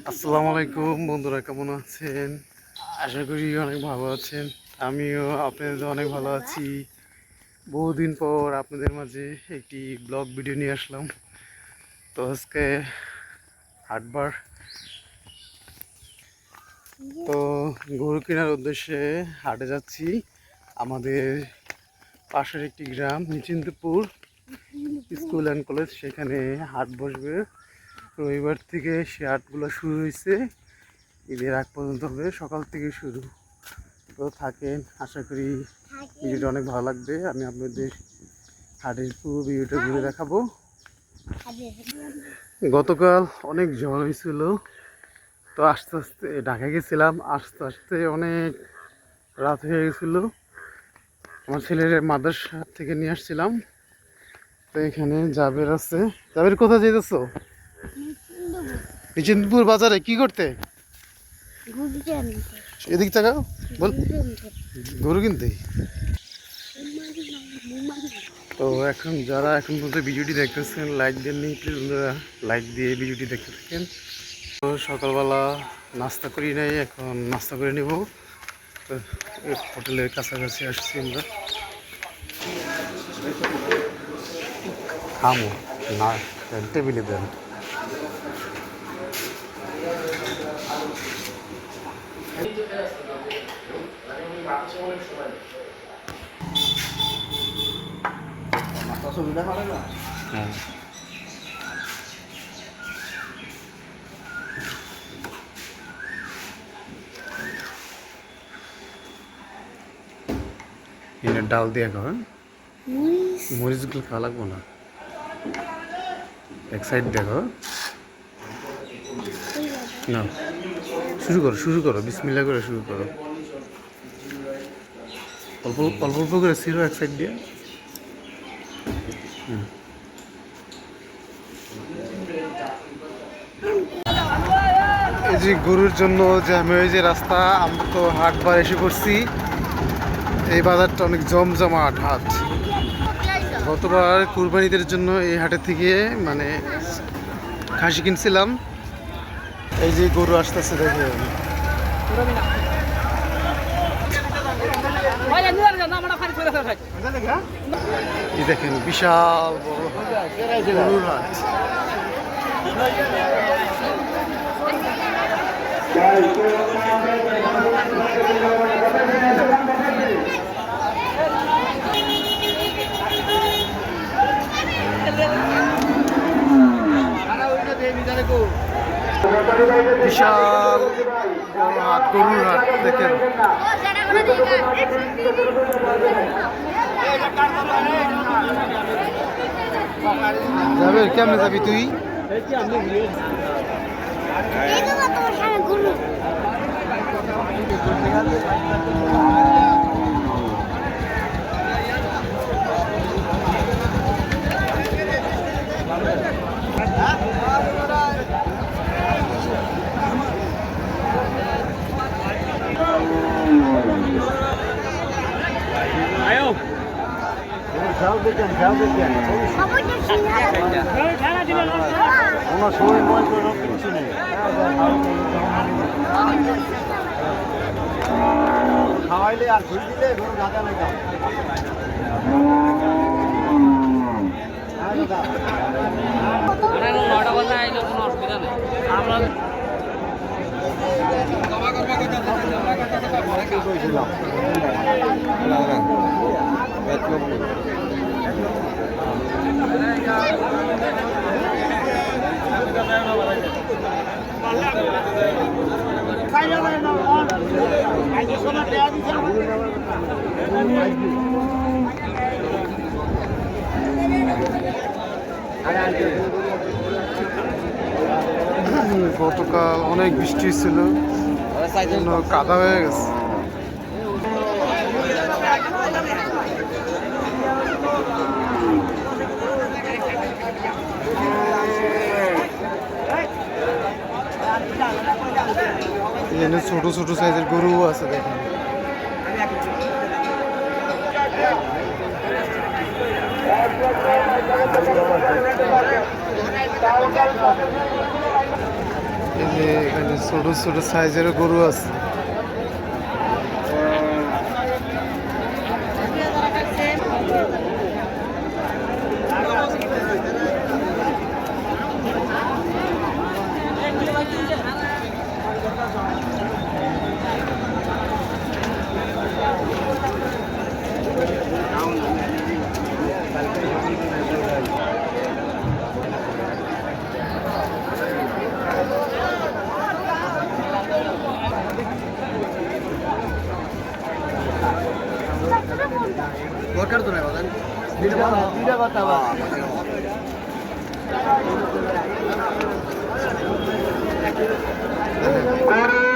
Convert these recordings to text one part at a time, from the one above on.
আসসালামু আলাইকুম বন্ধুরা, কেমন আছেন? আশা করি অনেক ভালো আছেন। আমিও আপনাদের অনেক ভালো আছি। বহুদিন পর আপনাদের মাঝে একটি ব্লগ ভিডিও নিয়ে আসলাম। তো আজকে হাটবার, তো গরু কেনার উদ্দেশ্যে হাটে যাচ্ছি। আমাদের পাশের একটি গ্রাম নিশ্চিন্তপুর স্কুল অ্যান্ড কলেজ, সেখানে হাট বসবে। রবিবার থেকে সে হাটগুলো শুরু হয়েছে, ঈদের আগ পর্যন্ত হবে, সকাল থেকে শুরু। তো থাকেন, আশা করি ভিডিওটা অনেক ভালো লাগবে। আমি আপনাদের হাটের পুরো ভিডিওটা ঘুরে দেখাবো। গতকাল অনেক ঝড় হয়েছিল, তো আস্তে আস্তে ঢাকা গেছিলাম, আস্তে আস্তে অনেক রাত হয়ে গেছিলো। আমার ছেলের মাদ্রাসা থেকে নিয়ে আসছিলাম। তো এখানে জাবের আছে। জাবের কোথায় যেতেছো? নিশ্চিন্তপুর বাজারে কি করতে? এদিক তাকাও, বল। গরু কিনতে। তো এখন যারা এখন পর্যন্ত ভিডিওটি দেখতেছেন, লাইক দেননি, প্লিজ বন্ধুরা লাইক দিয়ে ভিডিওটি দেখতে থাকেন। তো সকালবেলা নাস্তা করি নাই, এখন নাস্তা করে নেব। তো হোটেলের কাছাকাছি আসছি আমরা। খামো না, টেবিলে দেন। হ্যাঁ, এনে ডাল দিয়ে খাও। মরিচগুলো খাওয়া লাগবো না, এক সাইড দেখো না। শুরু করো, বিসমিল্লাহ করে শুরু করো। অল্প অল্প অল্প করে ছিল এক সাইড দিয়ে। এই যে গরুর জন্য যে আমি ওই যে রাস্তা, আমরা তো হাটবার এসে পড়ছি। এই বাজারটা অনেক জমজমাট হাট। গতবার কুরবানিদের জন্য এই হাটের থেকে মানে খাসি কিনছিলাম। এই যে গরু আসতেছে, দেখে দেখেন বিশাল বড় গরুর হাট। বিশাল বড় হাট, গরুর হাট দেখেন। যাবে কেমনে যাবি তুই? খাওয়াইলে আর ঘুরে দিলে গরু গাঁদা নাই। গতকাল অনেক বৃষ্টি ছিল, কাদা হয়ে গেছে। এখানে ছোট ছোট সাইজের গরু আছে, দেখেন। এই যে এখানে ছোট ছোট সাইজের গরু আছে। দরকার তো নাই বাজান দুইটা কথা বা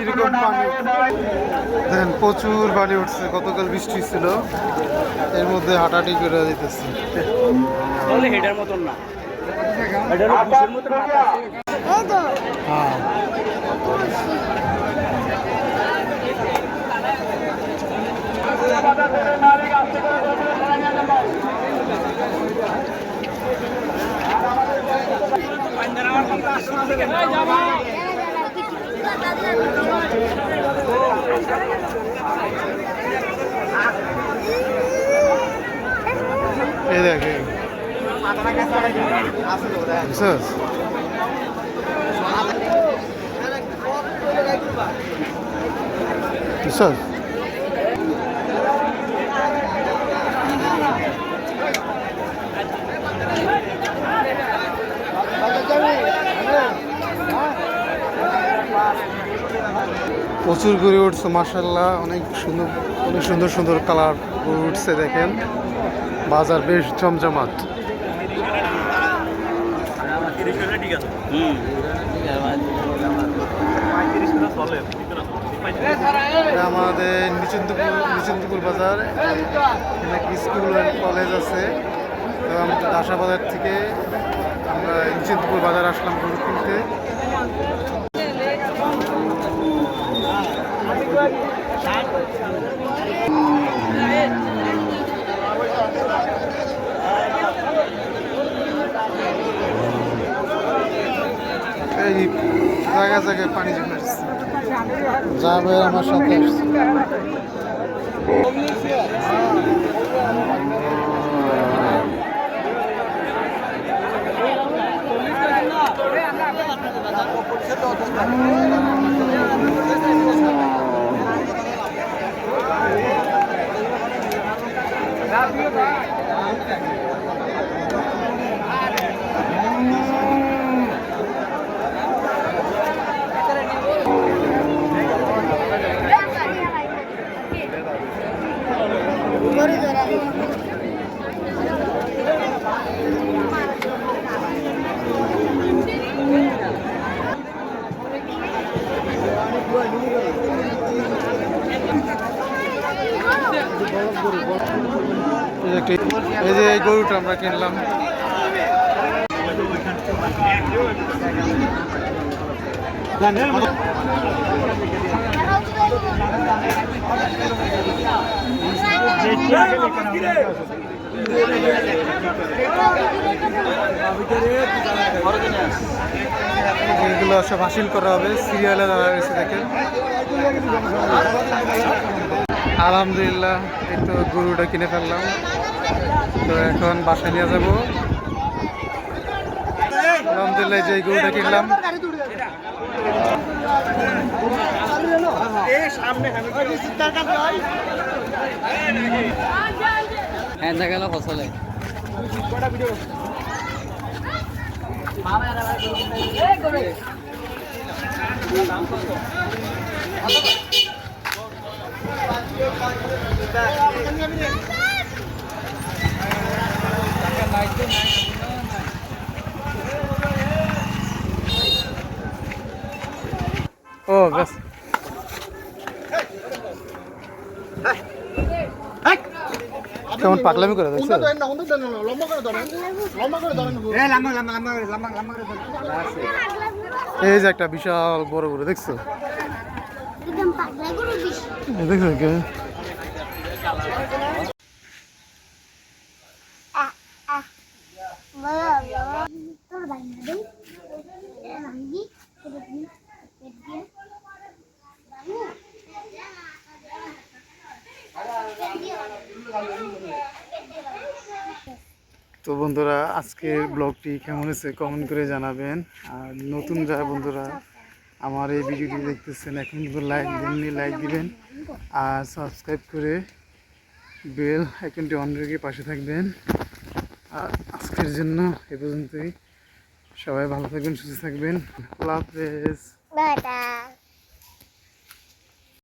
কিরকম পানি দেখেন, প্রচুর পানি উঠছে। গতকাল বৃষ্টি ছিল, এর মধ্যে হাঁটাহাঁটি করে দিতেছে। হেডার মতন না, এটা হলো বুশের মতন মাথা আছে। হ্যাঁ, এই দেখে বুঝছস? বুঝছস? প্রচুর গরু উঠছে মাশাআল্লাহ, অনেক সুন্দর সুন্দর কালার গরু উঠছে। দেখেন বাজার বেশ জমজমাট। এটা আমাদের নিচিন্তপুর বাজার, এখানে স্কুল আর কলেজ আছে। তো আমাদের দাসা বাজার থেকে আমরা নিচিন্তপুর বাজার আসলাম গরু কিনতে। এই জায়গায় জায়গায় পানি জমে আসছে। যাবে আমার সাথে আসছে। এই যে এই গরুটা আমরা কিনলাম। এগুলো সব হাসিল করা হবে, সিরিয়ালে দাঁড়া রয়েছে দেখেন। আলহামদুলিল্লাহ এই তো গরুটা কিনে ফেললাম। তো এখন বাসায় নিয়ে যাবো। আলহামদুলিল্লাহ যে গরুটা কিনলাম। ফসলে ও ব্যাস, কেমন পাগলামি করে দেখছো? এই যে একটা বিশাল বড় গরু দেখছো? দেখছো কে? তোর ভাই তো বন্ধুরা আজকের ব্লগটি কেমন হয়েছে কমেন্ট করে জানাবেন। আর নতুন যারা বন্ধুরা আমার এই ভিডিওটি দেখতেছেন এখন কিন্তু লাইক দেননি, লাইক দিবেন আর সাবস্ক্রাইব করে বেল আইকনটি অন রেখে পাশে থাকবেন। আর আজকের জন্য এ পর্যন্তই। সবাই ভালো থাকবেন, সুস্থ থাকবেন। আল্লাহ হাফেজ।